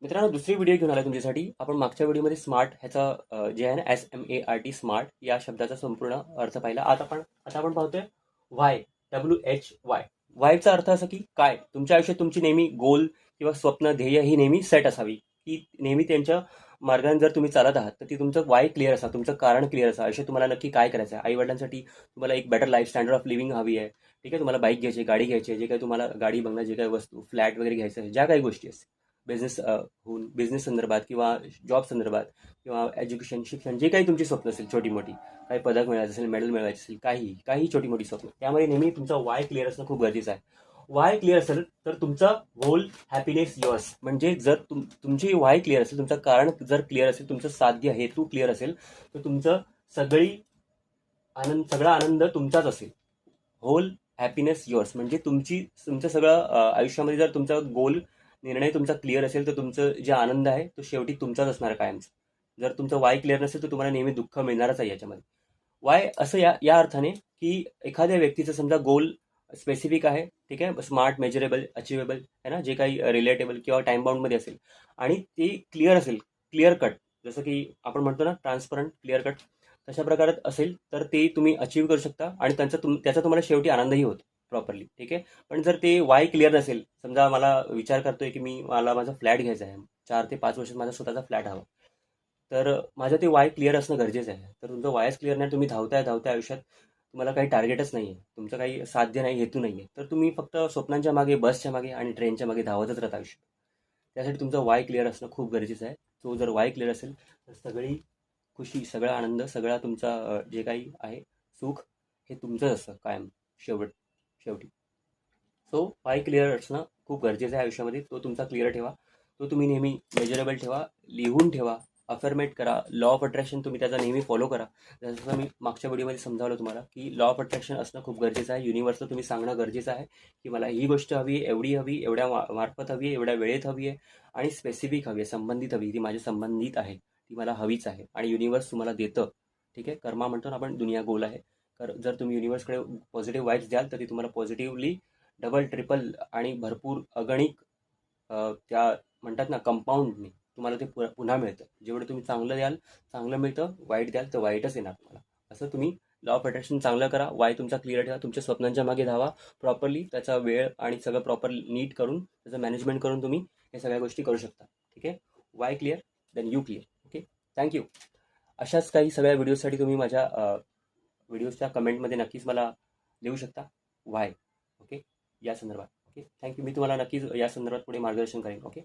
मित्रांनो, दुसरी व्हिडिओ घेऊन आला तुमच्यासाठी. आपण मागच्या व्हिडिओमध्ये स्मार्ट ह्याचा जे आहे ना, SMART स्मार्ट या शब्दाचा संपूर्ण अर्थ पाहिला. आता आपण पाहतोय वाय, WHY. वायचा अर्थ असा की काय तुमच्या आयुष्यात तुमची नेहमी गोल किंवा स्वप्न ध्येय ही नेहमी सेट असावी, की नेहमी त्यांच्या मार्गाने जर तुम्ही चालत आहात तर ती तुमचं वाय क्लिअर असा, तुमचं कारण क्लिअर असा. आयुष्यात तुम्हाला नक्की काय करायचं आहे. आई वडिलांसाठी तुम्हाला एक better life standard of living हवी आहे. ठीक आहे, तुम्हाला बाईक घ्यायची, गाडी घ्यायची आहे, जे काही तुम्हाला गाडी बघणं, जे काही वस्तू फ्लॅट वगैरे घ्यायचं आहे, ज्या काही गोष्टी असतील बिझनेस संदर्भात किंवा जॉब संदर्भात किंवा एज्युकेशन शिक्षण, जे काही तुमची स्वप्न असेल, छोटी मोठी काही पदक मिळायचं असेल, मेडल मिळवायचं असेल, काही काही छोटी मोठी स्वप्न, त्यामध्ये नेहमी तुमचा वाय क्लिअर असणं खूप गरजेचं आहे. वाय क्लिअर असेल तर तुमचा होल हॅपीनेस युअर्स. म्हणजे जर तुमची वाय क्लिअर असेल, तुमचं कारण जर क्लिअर असेल, तुमचं साध्य हेतू क्लिअर असेल, तर तुमचं सगळा आनंद तुमचाच असेल. होल हॅपीनेस युअर्स म्हणजे तुमचं सगळं आयुष्यामध्ये जर तुमचा गोल निर्णय तुमचा क्लिअर असेल तर तुमचं जे आनंद आहे तो शेवटी तुमचाच असणार कायमचा. जर तुमचं वाय क्लिअर नसेल तर तुम्हाला नेहमी दुःख मिळणारच आहे याच्यामध्ये. वाय असं या अर्थाने की एखाद्या व्यक्तीचं समजा गोल स्पेसिफिक आहे, ठीक आहे, स्मार्ट, मेजरेबल, अचिवेबल आहे ना, जे काही रिलेटेबल किंवा टाइम बाउंडमध्ये असेल आणि ते क्लिअर असेल, क्लिअर कट, जसं की आपण म्हणतो ना ट्रान्सपरंट, क्लिअर कट, तशा प्रकारात असेल तर ते तुम्ही अचीव करू शकता आणि त्याचा तुम्हाला शेवटी आनंदही होतो प्रॉपरली. ठीक आहे. पण जर ते वाय क्लिअर नसेल, समजा मला विचार करतोय की मला माझा फ्लॅट घ्यायचा आहे, 4 ते 5 वर्षात माझा स्वतःचा फ्लॅट हवा, तर माझं ते वाय क्लिअर असणं गरजेचं आहे. तर तुमचं वायच क्लिअर नाही, तुम्ही धावताय धावताय आयुष्यात, तुम्हाला काही टार्गेटच नाही आहे, तुमचं काही साध्य नाही, हेतू नाही आहे, तर तुम्ही फक्त स्वप्नांच्या मागे, बसच्या मागे आणि ट्रेनच्या मागे धावतच राहता आयुष्यात. त्यासाठी तुमचं वाय क्लिअर असणं खूप गरजेचं आहे. तो जर वाय क्लिअर असेल तर सगळी खुशी, सगळा आनंद, सगळा तुमचा जे काही आहे सुख, हे तुमचंच असतं कायम शेवटी. सो वाय क्लिअर असणं खूप गरजेचं आहे आयुष्यामध्ये. तो तुमचा क्लिअर ठेवा, तो तुम्ही नेहमी मेजरेबल ठेवा, लिहून ठेवा, अफर्मेट करा. लॉ ऑफ अट्रॅक्शन तुम्ही त्याचा नेहमी फॉलो करा. जसं मी मागच्या व्हिडिओमध्ये समजावलं तुम्हाला की लॉ ऑफ अट्रॅक्शन असणं खूप गरजेचं आहे. युनिव्हर्सला तुम्ही सांगणं गरजेचं आहे की मला ही गोष्ट हवी आहे, एवढी हवी, एवढ्या मार्फत हवी आहे, एवढ्या वेळेत हवी आहे आणि स्पेसिफिक हवी आहे, संबंधित हवी, ती माझ्या संबंधित आहे, ती मला हवीच आहे आणि युनिव्हर्स तुम्हाला देतं. ठीक आहे, कर्मा म्हणतो ना आपण, दुनिया गोल आहे. तर जर तुम्ही युनिव्हर्सकडे पॉझिटिव्ह वाईब्स द्याल तर ती तुम्हाला पॉझिटिव्हली डबल, ट्रिपल आणि भरपूर अगणित त्या म्हणतात ना कंपाऊंडने तुम्हाला ते पुन्हा मिळतं. जेवढं तुम्ही चांगलं द्याल चांगलं मिळतं, वाईट द्याल तर वाईटच येणार तुम्हाला. असं तुम्ही लॉ ऑफ अट्रॅक्शन चांगलं करा, वाय तुमचा क्लिअर ठेवा, तुमच्या स्वप्नांच्या मागे धावा प्रॉपरली, त्याचा वेळ आणि सगळं प्रॉपर नीट करून त्याचं मॅनेजमेंट करून तुम्ही हे सगळ्या गोष्टी करू शकता. ठीक आहे, why clear then you clear. Okay, thank you. अशाच काही सगळ्या व्हिडिओसाठी तुम्ही माझ्या व्हिडिओच्या कमेंटमध्ये नक्कीच मला देऊ शकता वाय. ओके, या संदर्भात. Okay, thank you. मी तुम्हाला नक्कीच या संदर्भात पुढे मार्गदर्शन करेन. ओके.